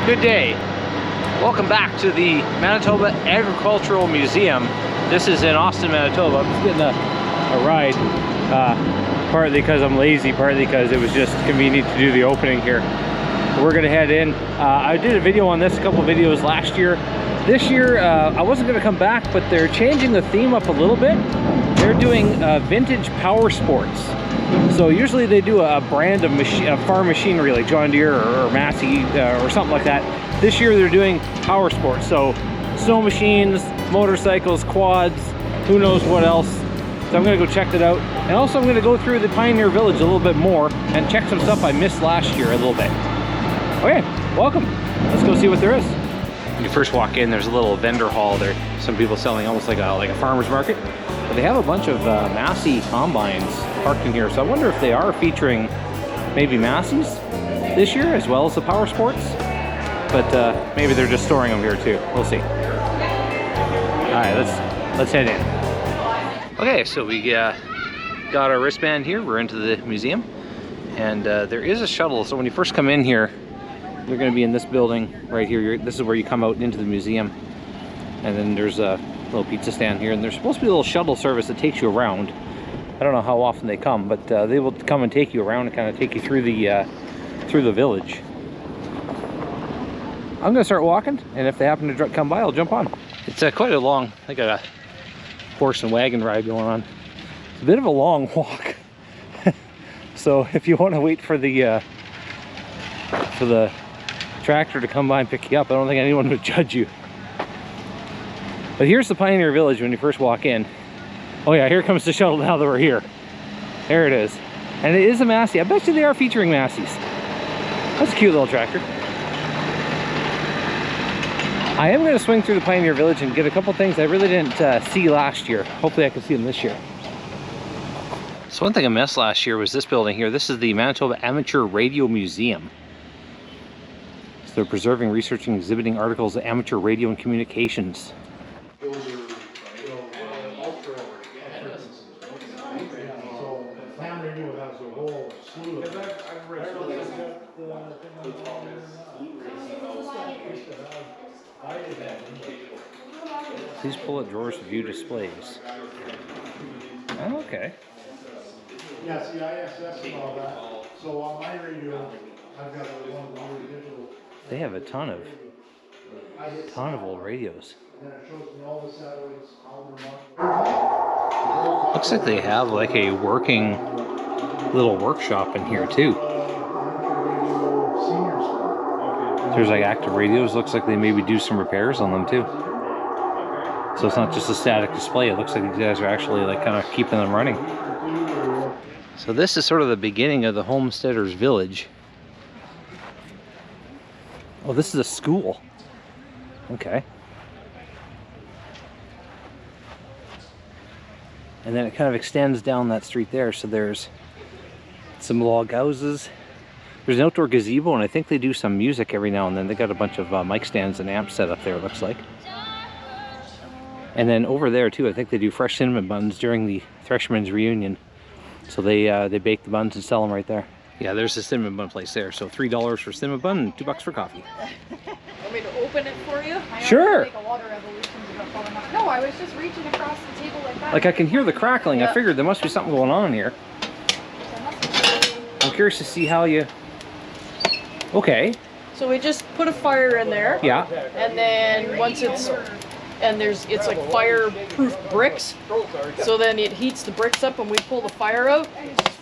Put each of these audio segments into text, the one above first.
Good day. Welcome back to the Manitoba Agricultural Museum. This is in Austin, Manitoba. I'm just getting a ride, partly because I'm lazy, partly because it was just convenient to do the opening here. We're gonna head in. I did a video on this, a couple videos last year. This year, I wasn't gonna come back, but they're changing the theme up a little bit. They're doing vintage power sports. So usually they do a brand of farm machinery like John Deere or Massey or something like that. This year they're doing power sports. So snow machines, motorcycles, quads, who knows what else. So I'm gonna go check that out. And also I'm gonna go through the Pioneer Village a little bit more and check some stuff I missed last year a little bit. Okay, welcome. Let's go see what there is. When you first walk in, there's a little vendor hall there. Some people selling almost like a farmer's market. But they have a bunch of Massey combines parked in here. So I wonder if they are featuring maybe Massey's this year as well as the power sports. But maybe they're just storing them here too. We'll see. All right, let's head in. Okay, so we got our wristband here. We're into the museum, and there is a shuttle. So when you first come in here, you're going to be in this building right here. This is where you come out into the museum, and then there's a little pizza stand here, and there's supposed to be a little shuttle service that takes you around. I don't know how often they come, but they will come and take you around and kind of take you through the village. I'm gonna start walking, and if they happen to come by, I'll jump on. It's quite a long, like a horse and wagon ride going on. It's a bit of a long walk. So if you want to wait for the tractor to come by and pick you up, I don't think anyone would judge you. But here's the Pioneer Village when you first walk in. Oh yeah, here comes the shuttle now that we're here. There it is. And it is a Massey. I bet you they are featuring Masseys. That's a cute little tractor. I am going to swing through the Pioneer Village and get a couple things I really didn't see last year. Hopefully I can see them this year. So one thing I missed last year was this building here. This is the Manitoba Amateur Radio Museum. So they're preserving, researching, exhibiting articles of amateur radio and communications. Please pull at drawers to view displays. Oh, okay. Yeah, see, I access and all that. So on my radio, I've got one of the digital. They have a ton of old radios. Then it shows me all the satellites, how they're. Looks like they have like a working little workshop in here too. There's like active radios. Looks like they maybe do some repairs on them too. So it's not just a static display. It looks like these guys are actually like kind of keeping them running. So this is sort of the beginning of the Homesteader's village. Oh, this is a school. Okay. And then it kind of extends down that street there. So there's some log houses. There's an outdoor gazebo, and I think they do some music every now and then. They got a bunch of mic stands and amps set up there, it looks like. And then over there too, I think they do fresh cinnamon buns during the Threshermen's reunion. So they bake the buns and sell them right there. Yeah, there's the cinnamon bun place there. So $3 for cinnamon bun and $2 for coffee. Want me to open it for you? Sure. Make a lot of revolutions about falling off. No, I was just reaching across the table like that. Like I can hear the crackling. Yeah. I figured there must be something going on here. I'm curious to see how you... Okay. So we just put a fire in there. Yeah. And then once it's like fireproof bricks. So then it heats the bricks up and we pull the fire out,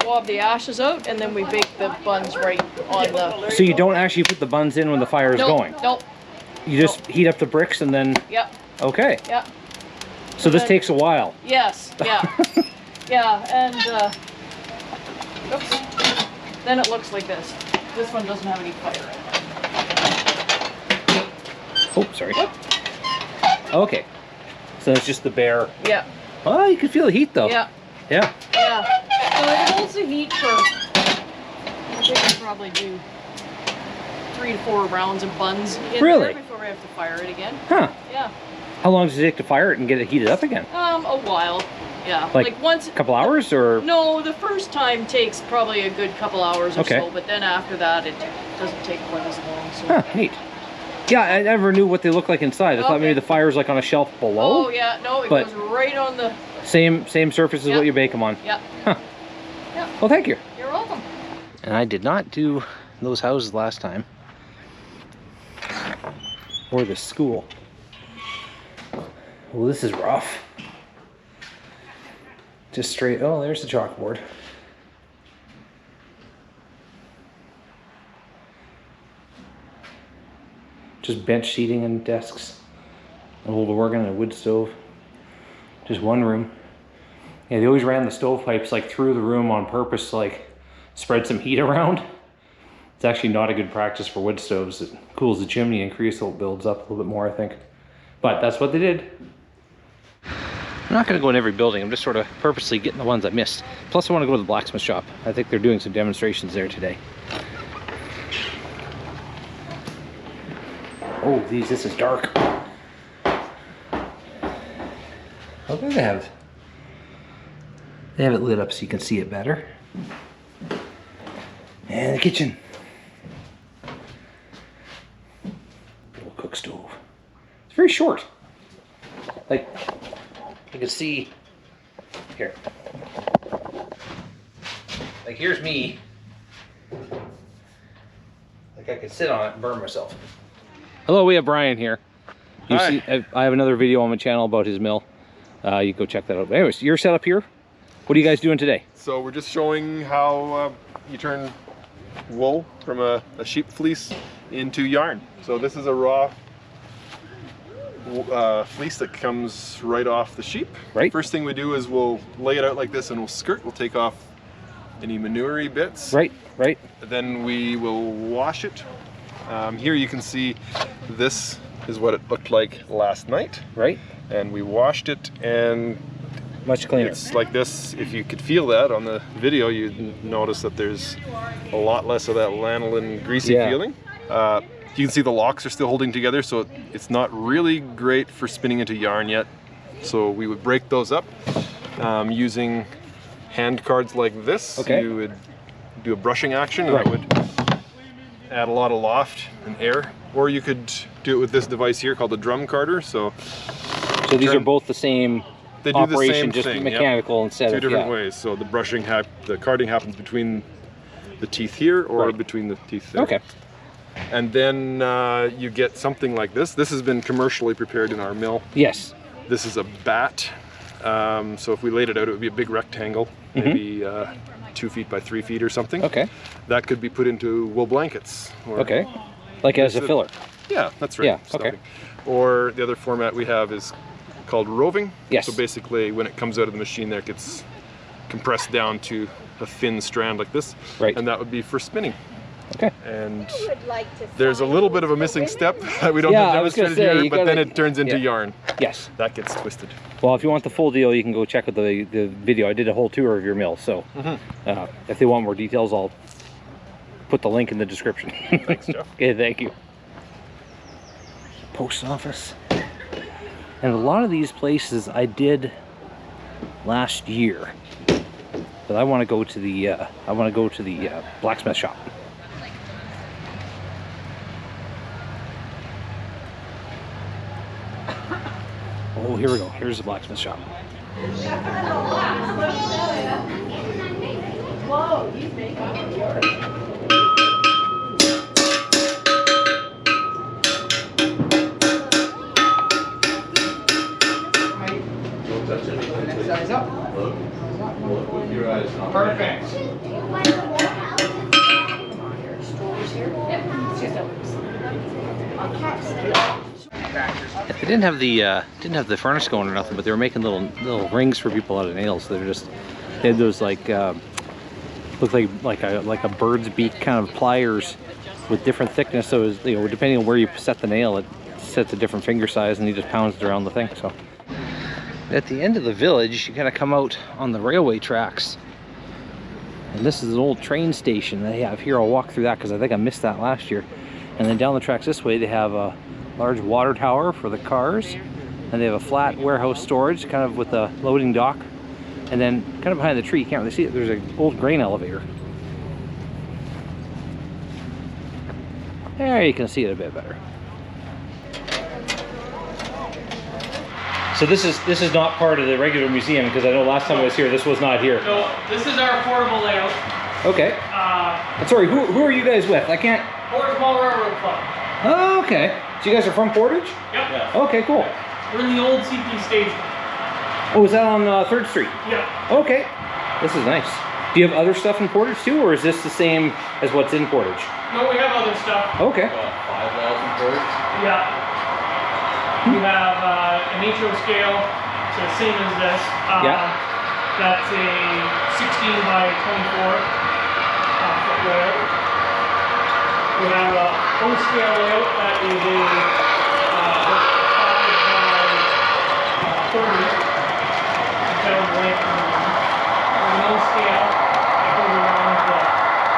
swab the ashes out, and then we bake the buns right on the... So you don't actually put the buns in when the fire is going? Nope. You just heat up the bricks and then... Yep. Okay. Yep. So this takes a while? Yes, yeah. Yeah, and oops. Then it looks like this. This one doesn't have any fire in it. Oh, sorry. Whoop. Okay. So it's just the bare... Yeah. Oh, you can feel the heat though. Yeah. Yeah. Yeah. So it holds the heat for, I think we probably do 3 to 4 rounds of buns in Really? there before we have to fire it again. Huh. Yeah. How long does it take to fire it and get it heated up again? A while. Yeah. Like once. A couple hours or? No, the first time takes probably a good couple hours or Okay. so, but then after that it doesn't take quite as long. So. Huh, neat. Yeah, I never knew what they look like inside. I thought Okay. maybe the fire's like on a shelf below. Oh yeah, no, it But- goes right on the. Same surface as Yeah. what you bake them on. Yeah. Huh. Yeah. Well, thank you. You're welcome. And I did not do those houses last time. Or the school. Well, this is rough. Just straight, oh, there's the chalkboard. Just bench seating and desks. An old organ and a wood stove. Just one room. Yeah, they always ran the stovepipes like through the room on purpose to like spread some heat around. It's actually not a good practice for wood stoves. It cools the chimney and creosote builds up a little bit more, I think. But that's what they did. I'm not going to go in every building. I'm just sort of purposely getting the ones I missed. Plus I want to go to the blacksmith shop. I think they're doing some demonstrations there today. Oh, this is dark. Okay, they have it lit up so you can see it better. And the kitchen. Little cook stove. It's very short. Like, you can see here. Like, here's me. Like, I could sit on it and burn myself. Hello, we have Brian here. You Hi. see, I have another video on my channel about his mill. You go check that out. Anyways, you're set up here. What are you guys doing today? So we're just showing how you turn wool from a sheep fleece into yarn. So this is a raw fleece that comes right off the sheep. Right. First thing we do is we'll lay it out like this and we'll skirt. We'll take off any manure-y bits. Right. Then we will wash it. Here you can see this is what it looked like last night. Right. And we washed it, and Much cleaner. it's like this. If you could feel that on the video, you'd notice that there's a lot less of that lanolin greasy Yeah. feeling. You can see the locks are still holding together, so it's not really great for spinning into yarn yet. So we would break those up using hand cards like this. Okay. You would do a brushing action, and Right. that would add a lot of loft and air. Or you could do it with this device here called the drum carder. So So these are turn- both the same they do operation, the same just thing, yep. mechanical instead Two of different yeah. ways. So the brushing, the carding happens between the teeth here or Right. between the teeth there. Okay. And then you get something like this. This has been commercially prepared in our mill. Yes. This is a bat. So if we laid it out, it would be a big rectangle, maybe 2 feet by 3 feet or something. Okay. That could be put into wool blankets. Or, Okay. Like as a This is- filler. Yeah, that's right. Yeah, okay. Stuffing. Or the other format we have is called roving. Yes. So basically, when it comes out of the machine, there it gets compressed down to a thin strand like this. Right. And that would be for spinning. Okay. And there's a little bit of a missing step that we don't Yeah, have I was gonna demonstrated say, here, you but then gotta- it turns into yeah. yarn. Yes. That gets twisted. Well, if you want the full deal, you can go check out the video. I did a whole tour of your mill, so if they want more details, I'll put the link in the description. Thanks, Jeff. Okay, thank you. Post office. And a lot of these places I did last year, but I want to go to the blacksmith shop. Oh, here we go. Here's the blacksmith shop. They didn't have the furnace going or nothing, but they were making little rings for people out of nails. They had those like looked like a bird's beak kind of pliers with different thickness. So it was, depending on where you set the nail, it sets a different finger size, and he just pounds it around the thing. So at the end of the village, you gotta come out on the railway tracks, and this is an old train station they have here. I'll walk through that because I think I missed that last year. And then down the tracks this way, they have a large water tower for the cars, and they have a flat warehouse storage kind of with a loading dock, and then kind of behind the tree, you can't really see it, there's an old grain elevator. There, you can see it a bit better. So this is not part of the regular museum, because I know last time I was here, this was not here. So this is our portable layout. Okay. Sorry, who are you guys with? I can't. Portage Mall Railroad Club. Oh, okay. So you guys are from Portage? Yep. Yeah. Okay, cool. We're in the old CP station. Oh, is that on 3rd Street? Yeah. Okay. This is nice. Do you have other stuff in Portage too, or is this the same as what's in Portage? No, we have other stuff. Okay. 5,000 Portage. Yeah. We have an HO scale, so the same as this. Yeah. That's a 16 by 24 foot layout. We have a O scale layout that is a 5 by 30 down length. There's an O scale that goes around the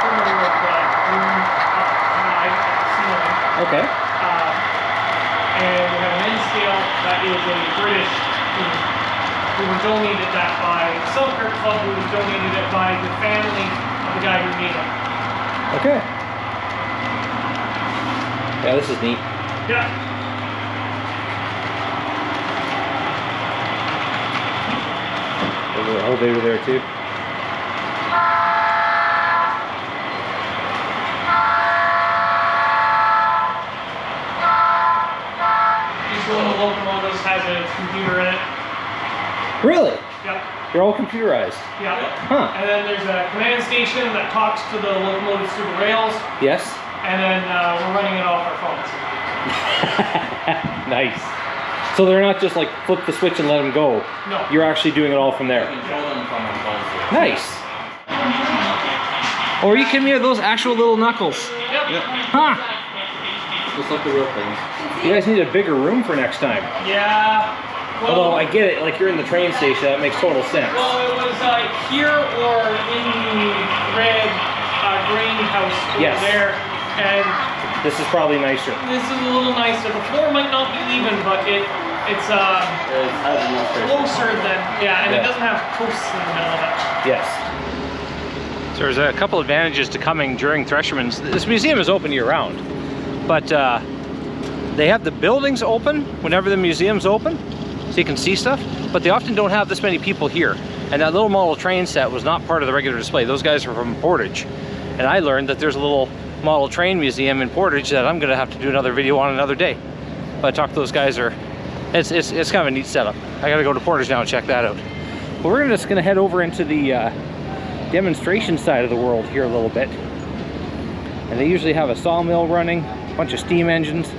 perimeter of the room up high at the ceiling. Okay. And we have an N scale that is a British team. We were donated that by Selkirk Club, who was donated it by the family of the guy who made it. Okay. Yeah, this is neat. Yeah. There's an elevator there too. Each one of the locomotives has a computer in it. Really? Yep. They're all computerized. Yep. Huh. And then there's a command station that talks to the locomotives through the rails. Yes. And then we're running it off our phones. Nice. So they're not just like flip the switch and let them go. No. You're actually doing it all from there. Control them from a phone. Nice. Oh, are you kidding me? Are those actual little knuckles? Yep. Huh. Just like the real things. You guys need a bigger room for next time. Yeah. Well, Although I get it, like you're in the train station, that makes total sense. well, it was here or in the red grain house over Yes. there. And This is probably nicer. this is a little nicer. The floor might not be even, but it's It has enough space. closer than, yeah, and Yeah. it doesn't have posts in the middle of it. Yes. So there's a couple advantages to coming during Threshermen's. This museum is open year round, but they have the buildings open whenever the museum's open, so you can see stuff, but they often don't have this many people here. And that little model train set was not part of the regular display. Those guys are from Portage. And I learned that there's a little model train museum in Portage that I'm gonna have to do another video on another day. But I talked to those guys, it's kind of a neat setup. I gotta go to Portage now and check that out. But we're just gonna head over into the demonstration side of the world here a little bit. And they usually have a sawmill running, a bunch of steam engines.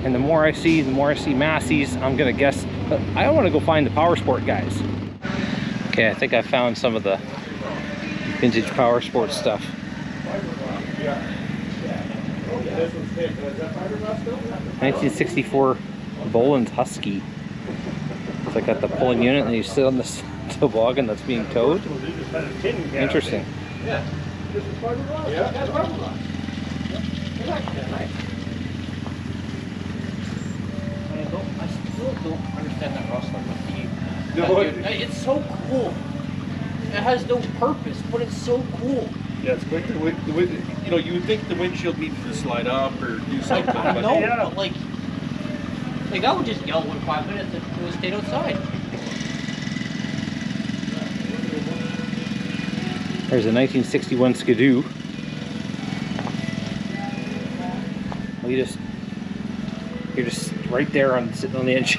And the more I see Massey's, I'm gonna guess, but I want to go find the power sport guys. Okay, I think I found some of the vintage power sports stuff. 1964 Boland's Husky. It's like got the pulling unit and you sit on this toboggan that's being towed. Interesting. I still don't understand that rustler. No, It's so cool. It has no purpose, but it's so cool. Yeah, it's quick. You know, you would think the windshield needed to slide up or do something, but No, but like I would just yell in 5 minutes and it would stay outside. There's a 1961 Skidoo. Well, you're just right there sitting on the edge.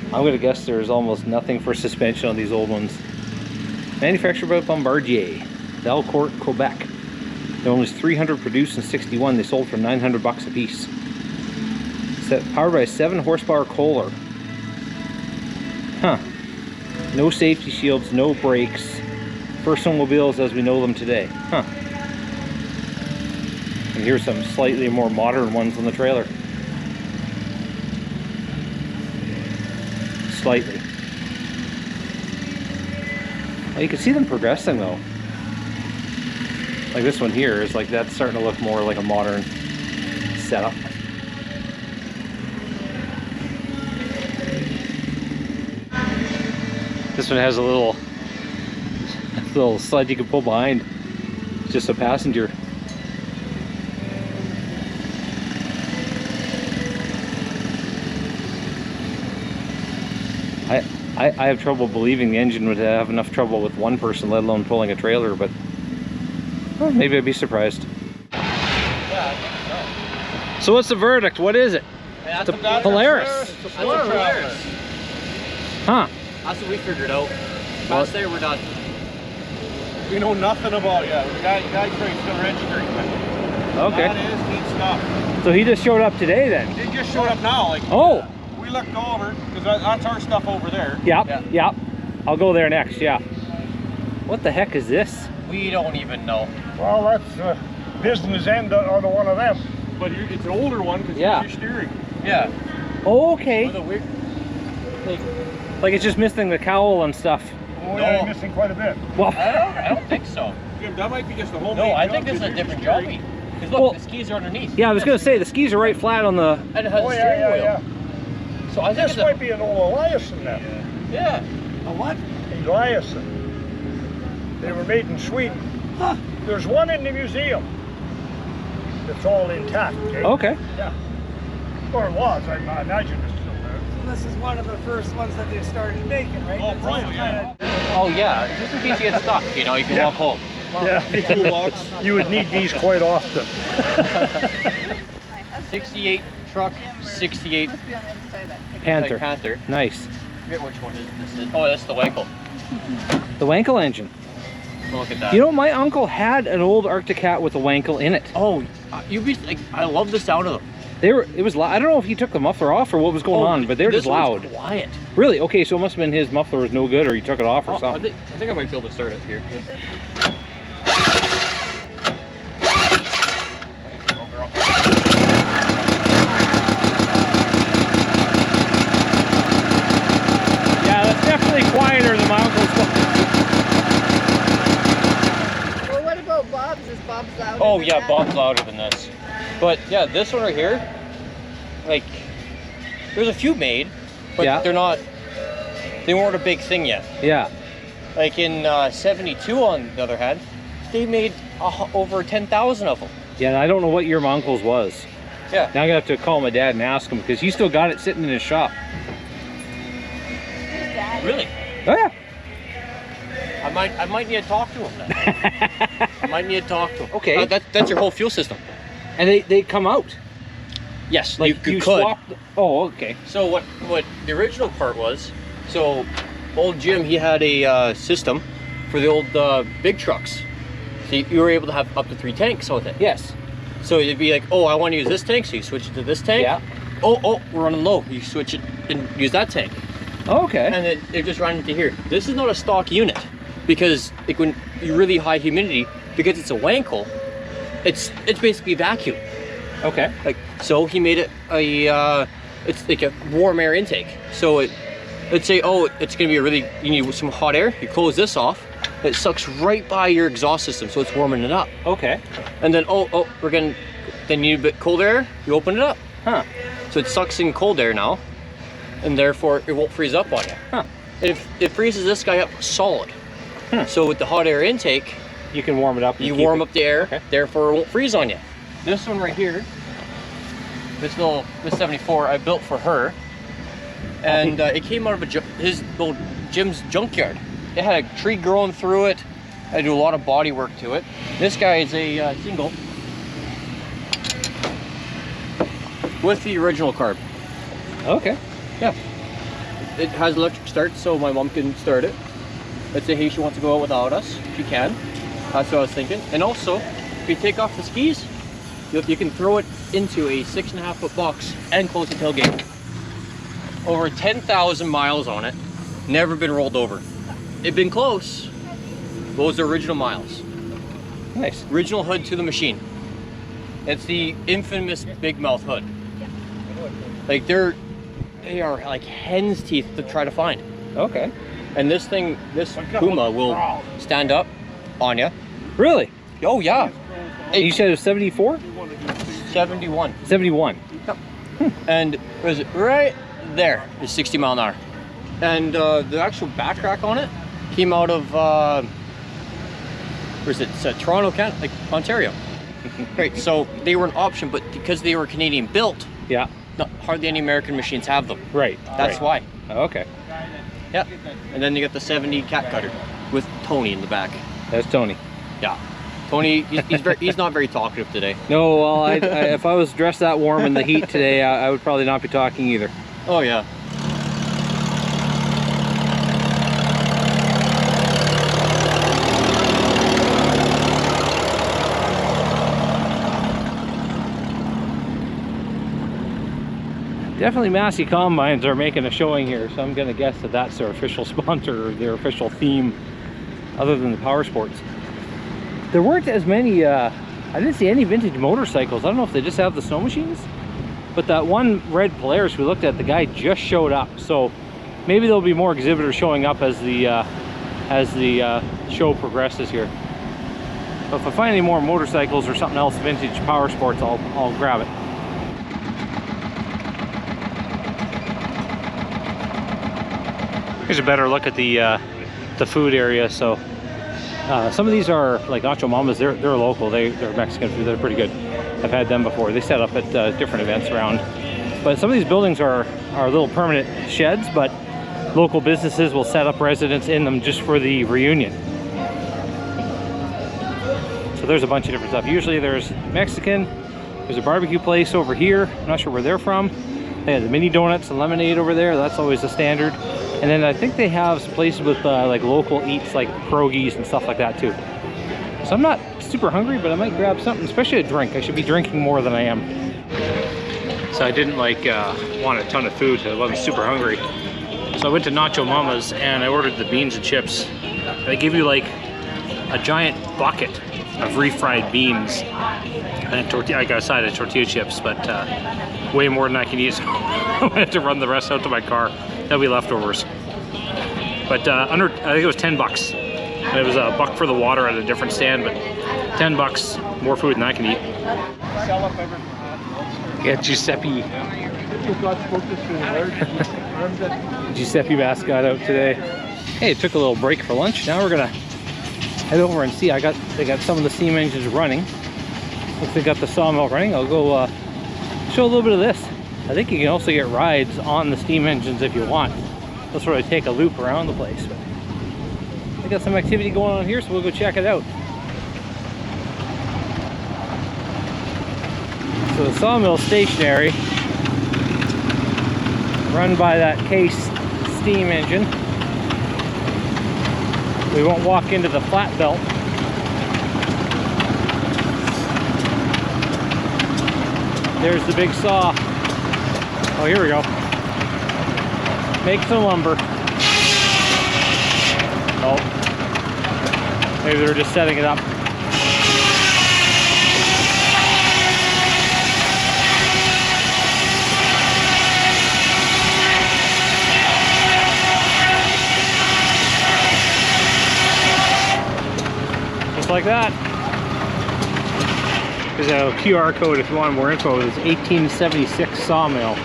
I'm gonna guess there's almost nothing for suspension on these old ones. Manufactured by Bombardier, Valcourt, Quebec. There were only 300 produced in '61. They sold for $900 a piece. Powered by a 7 horsepower Kohler. Huh. No safety shields, no brakes. First snowmobiles as we know them today. Huh. And here's some slightly more modern ones on the trailer. Slightly. Well, you can see them progressing though. Like this one here is like, that's starting to look more like a modern setup. This one has a little sled you can pull behind. It's just a passenger. I have trouble believing the engine would have enough trouble with one person, let alone pulling a trailer, but well, maybe I'd be surprised. Yeah, I think so. So what's the verdict? What is it? Hey, The Polaris. That's a Polaris. Huh. That's what we figured out. Past there, we're done. We know nothing about it. The guy train's still registering. Okay. That is neat stuff. So he just showed up today then? He just showed up now. Like, Oh. we looked over, because that's our stuff over there. Yep. I'll go there next, yeah. What the heck is this? We don't even know. Well, that's the business end out of one of them. But it's an older one because Yeah. you're steering. Yeah. Oh, okay. With a weird, Like it's just missing the cowl and stuff. Oh, No. yeah, you're missing quite a bit. Well, I don't think so. Yeah, that might be just a homemade No, I job think this is a 'cause you're different steering. jockey. Because look, Well- the skis are underneath. yeah, I was gonna say the skis are right flat on the. And it has Oh, a yeah, steering yeah, wheel. yeah. So I think This it's might be an old Eliason then. yeah. A what? Eliason. They were made in Sweden. There's one in the museum. It's all intact. Okay. Yeah. Or it was, I imagine it's still there. This is one of the first ones that they started making, right? Oh, That's probably, yeah. Oh yeah, just in case you get stuck, you know, you can walk home. Yeah. You would need these quite often. 68 truck, 68 Panther. Panther. Nice. I forget which one this is. Oh, that's the Wankel. The Wankel engine. Look at that. You know, my uncle had an old Arctic Cat with a Wankel in it. Oh, you'd be like, I love the sound of them. They were. It was loud. I don't know if he took the muffler off or what was going on, but they were this just loud. one's quiet. Really? Okay, so it must have been his muffler was no good, or he took it off or I something. think I might be able to start it here. Yeah, that's definitely quieter than my uncle's stuff. Well, what about Bob's? Is Bob's louder? Oh than yeah, that? Bob's louder than this. But yeah, this one right here, like, there's a few made, but Yeah. they weren't a big thing yet. Yeah. Like in 72 on the other hand, they made over 10,000 of them. Yeah, and I don't know what year my uncle's was. Yeah. Now I'm gonna have to call my dad and ask him because he still got it sitting in his shop. Really? Oh yeah. I might need to talk to him then. I might need to talk to him. Okay. That's your whole fuel system. And they come out. Yes, Like you you could. swap. Oh, okay. So what the original part was, so old Jim, he had a system for the old big trucks. So you were able to have up to 3 tanks with it. Yes. So you'd be like, oh, I want to use this tank, so you switch it to this tank. Yeah. Oh, we're running low. You switch it and use that tank. Okay. And then it just ran into here. This is not a stock unit because like when you really high humidity, because it's a Wankel, it's basically vacuum. Okay. Like so, he made it it's like a warm air intake. So let's say it's gonna be you need some hot air. You close this off, it sucks right by your exhaust system, so it's warming it up. Okay. And then then you need a bit cold air. You open it up. Huh. So it sucks in cold air now, and therefore it won't freeze up on you. Huh. And it freezes this guy up solid. So with the hot air intake, You can warm it up. And you keep warm it- up the air, Okay. therefore it won't freeze on you. This one right here, this 74, I built for her, and it came out of his little Jim's junkyard. It had a tree growing through it. I do a lot of body work to it. This guy is a single with the original carb. Okay. Yeah. It has electric start, so my mom can start it. Let's say, hey, she wants to go out without us. She can. That's what I was thinking. And also, if you take off the skis, you can throw it into a 6.5-foot box and close the tailgate. Over 10,000 miles on it. Never been rolled over. It'd been close. Those are original miles. Nice. Original hood to the machine. It's the infamous big mouth hood. Like they are like hen's teeth to try to find. Okay. And this Puma will stand up on you. Really? Oh yeah. You said it was 74? 71. 71. And was it right there is 60 mile an hour. And the actual back rack on it came out of where's it? It's, Toronto, like Ontario. Right. So they were an option, but because they were Canadian built, Yeah. hardly any American machines have them. Right. That's why. Okay. Yeah. And then you got the 70 cat cutter with Tony in the back. That's Tony. Yeah. Tony, he's not very talkative today. No, well, if I was dressed that warm in the heat today, I would probably not be talking either. Oh yeah. Definitely Massey Combines are making a showing here, so I'm going to guess that that's their official sponsor or their official theme other than the power sports. There weren't as many, I didn't see any vintage motorcycles. I don't know if they just have the snow machines, but that one red Polaris we looked at, the guy just showed up, so maybe there'll be more exhibitors showing up as the show progresses here. But if I find any more motorcycles or something else vintage power sports, I'll grab it. Here's a better look at the food area. So some of these are like Nacho Mamas. They're local. They're Mexican food. They're pretty good. I've had them before. They set up at different events around. But some of these buildings are little permanent sheds, but local businesses will set up residents in them just for the reunion. So there's a bunch of different stuff. Usually there's Mexican. There's a barbecue place over here. I'm not sure where they're from. They have the mini donuts and lemonade over there. That's always the standard. And then I think they have some places with like local eats like pierogies and stuff like that too. So I'm not super hungry, but I might grab something, especially a drink. I should be drinking more than I am. So I didn't like want a ton of food, so I wasn't super hungry. So I went to Nacho Mama's and I ordered the beans and chips. They give you like a giant bucket of refried beans and tortilla. I got a side of tortilla chips, but way more than I can eat. So I had to run the rest out to my car. That'll be leftovers. But I think it was 10 bucks. And it was a buck for the water at a different stand, but 10 bucks, more food than I can eat. Got Giuseppe. Giuseppe mascot out today. Hey, it took a little break for lunch. Now we're gonna head over and see. They got some of the steam engines running. Looks like they got the sawmill running. I'll go show a little bit of this. I think you can also get rides on the steam engines if you want. They'll sort of take a loop around the place. But they got some activity going on here, so we'll go check it out. So the sawmill stationary, run by that Case steam engine. We won't walk into the flat belt. There's the big saw. Oh, here we go. Make some lumber. Oh, maybe they're just setting it up. Just like that. There's a QR code if you want more info. It's 1876 sawmill.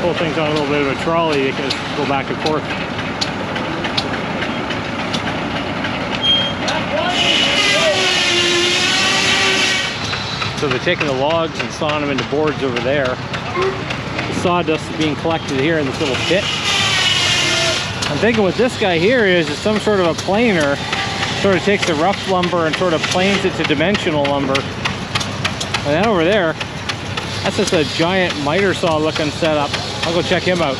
Whole thing's on a little bit of a trolley. You can just go back and forth. So they're taking the logs and sawing them into boards over there. The sawdust is being collected here in this little pit. I'm thinking what this guy here is some sort of a planer. Sort of takes the rough lumber and sort of planes it to dimensional lumber. And then over there, that's just a giant miter saw looking setup. I'll go check him out.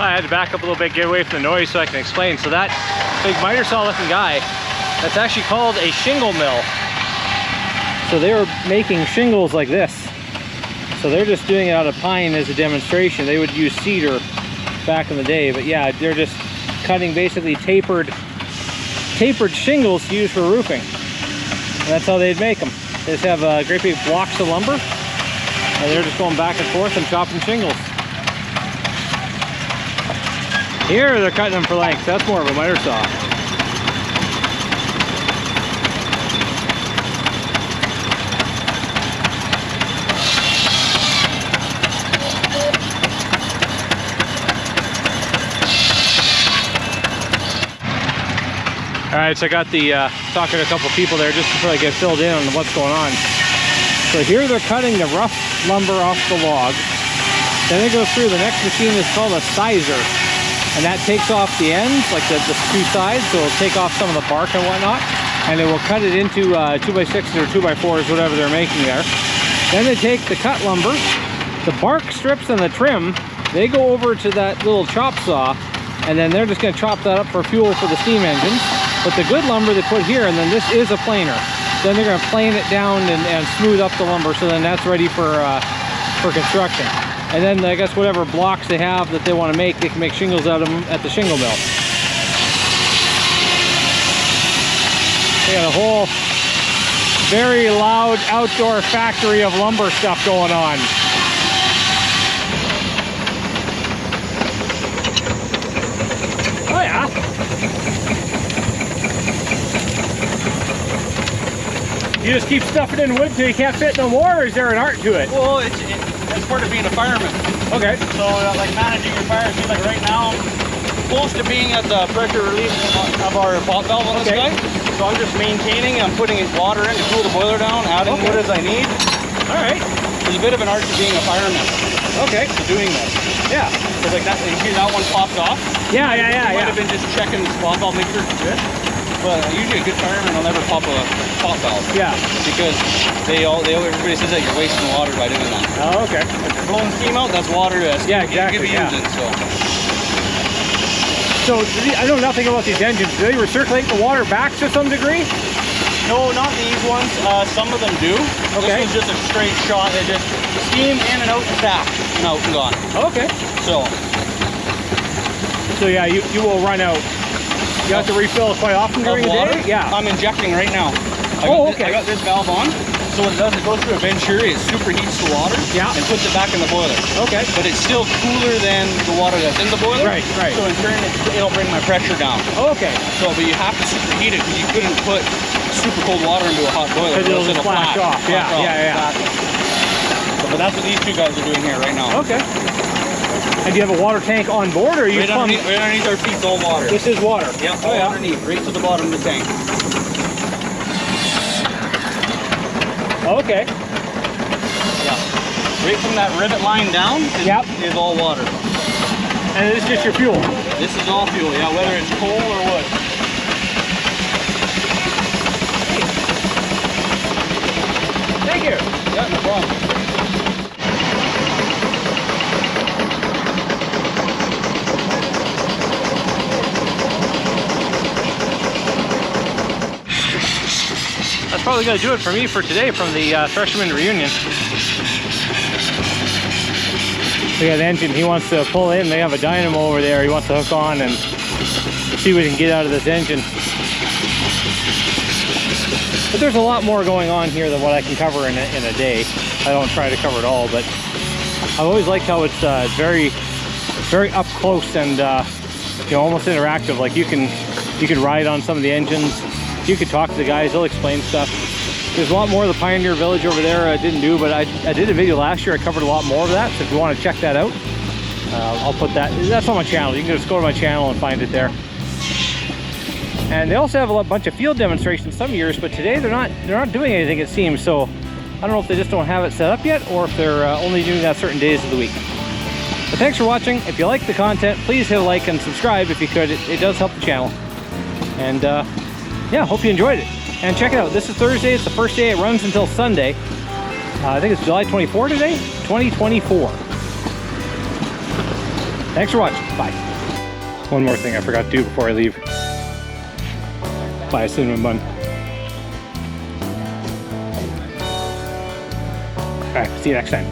I had to back up a little bit, get away from the noise so I can explain. So that big miter saw looking guy, that's actually called a shingle mill. So they were making shingles like this. So they're just doing it out of pine as a demonstration. They would use cedar back in the day, but yeah, they're just cutting basically tapered shingles to use for roofing. And that's how they'd make them. They just have great big blocks of lumber, and they're just going back and forth and chopping shingles. Here they're cutting them for length. That's more of a miter saw. right, so I got the talking to a couple people there just before I get filled in on what's going on. So here they're cutting the rough lumber off the log. Then they go through, the next machine is called a sizer. And that takes off the ends, like the two sides, so it'll take off some of the bark and whatnot. And it will cut it into 2x6s or 2x4s, whatever they're making there. Then they take the cut lumber, the bark strips and the trim, they go over to that little chop saw, and then they're just going to chop that up for fuel for the steam engines. But the good lumber they put here, and then this is a planer. Then they're going to plane it down and smooth up the lumber, so then that's ready for construction. And then I guess whatever blocks they have that they want to make, they can make shingles out of them at the shingle mill. They got a whole very loud outdoor factory of lumber stuff going on. Oh yeah. You just keep stuffing in wood till you can't fit no more, or is there an art to it? Well, it's part of being a fireman. Okay. So like managing your fire, see like right now, close to being at the pressure release of our pot valve on this guy. So I'm just maintaining, I'm putting water in to cool the boiler down, adding wood as I need. All right. There's a bit of an art to being a fireman. Okay. To doing this. Yeah. Because like that, you see that one popped off? Yeah. Might have been just checking the spot valve, make sure it's good. But usually a good fireman will never pop a pot valve. Yeah. Because everybody says that you're wasting water by doing that. Oh, okay. If you're blowing steam out, that's water you could be using. So I know nothing about these engines. Do they recirculate the water back to some degree? No, not these ones. Some of them do. Okay. This one's just a straight shot. It just steam in and out and back and out and gone. Okay. So yeah, you will run out. You have to refill quite often during the day? Yeah. I'm injecting right now. I got this valve on. So what it does, it goes through a venturi, it superheats the water and puts it back in the boiler. Okay. But it's still cooler than the water that's in the boiler. Right. So in turn, it'll bring my pressure down. Okay. So, but you have to superheat it because you couldn't put super cold water into a hot boiler. Because it'll flash off. Yeah. Exactly. But that's what these two guys are doing here right now. Okay. And do you have a water tank on board, or are you right underneath our feet's all water. This is water? Yep, all underneath, right to the bottom of the tank. Okay. Yeah. Right from that rivet line down is all water. And this is just your fuel? This is all fuel, yeah, whether it's coal or wood. Thank you. Yeah, no problem. That's probably going to do it for me for today from the Threshermen reunion. We got an engine he wants to pull in. They have a dynamo over there he wants to hook on and see what he can get out of this engine. But there's a lot more going on here than what I can cover in a day. I don't try to cover it all, but I've always liked how it's very up close and you know, almost interactive. Like you can ride on some of the engines. You could talk to the guys, they'll explain stuff. There's a lot more of the Pioneer Village over there I didn't do, but I did a video last year. I covered a lot more of that, so if you want to check that out, I'll put that's on my channel. You can just go to my channel and find it there. And they also have a bunch of field demonstrations some years, but today they're not doing anything, it seems. So I don't know if they just don't have it set up yet, or if they're only doing that certain days of the week. But thanks for watching. If you like the content, please hit a like and subscribe if you could. It does help the channel. And yeah, hope you enjoyed it. And check it out. This is Thursday. It's the first day. It runs until Sunday. I think it's July 24 today, 2024. Thanks for watching. Bye. One more thing I forgot to do before I leave. Buy a cinnamon bun. All right, see you next time.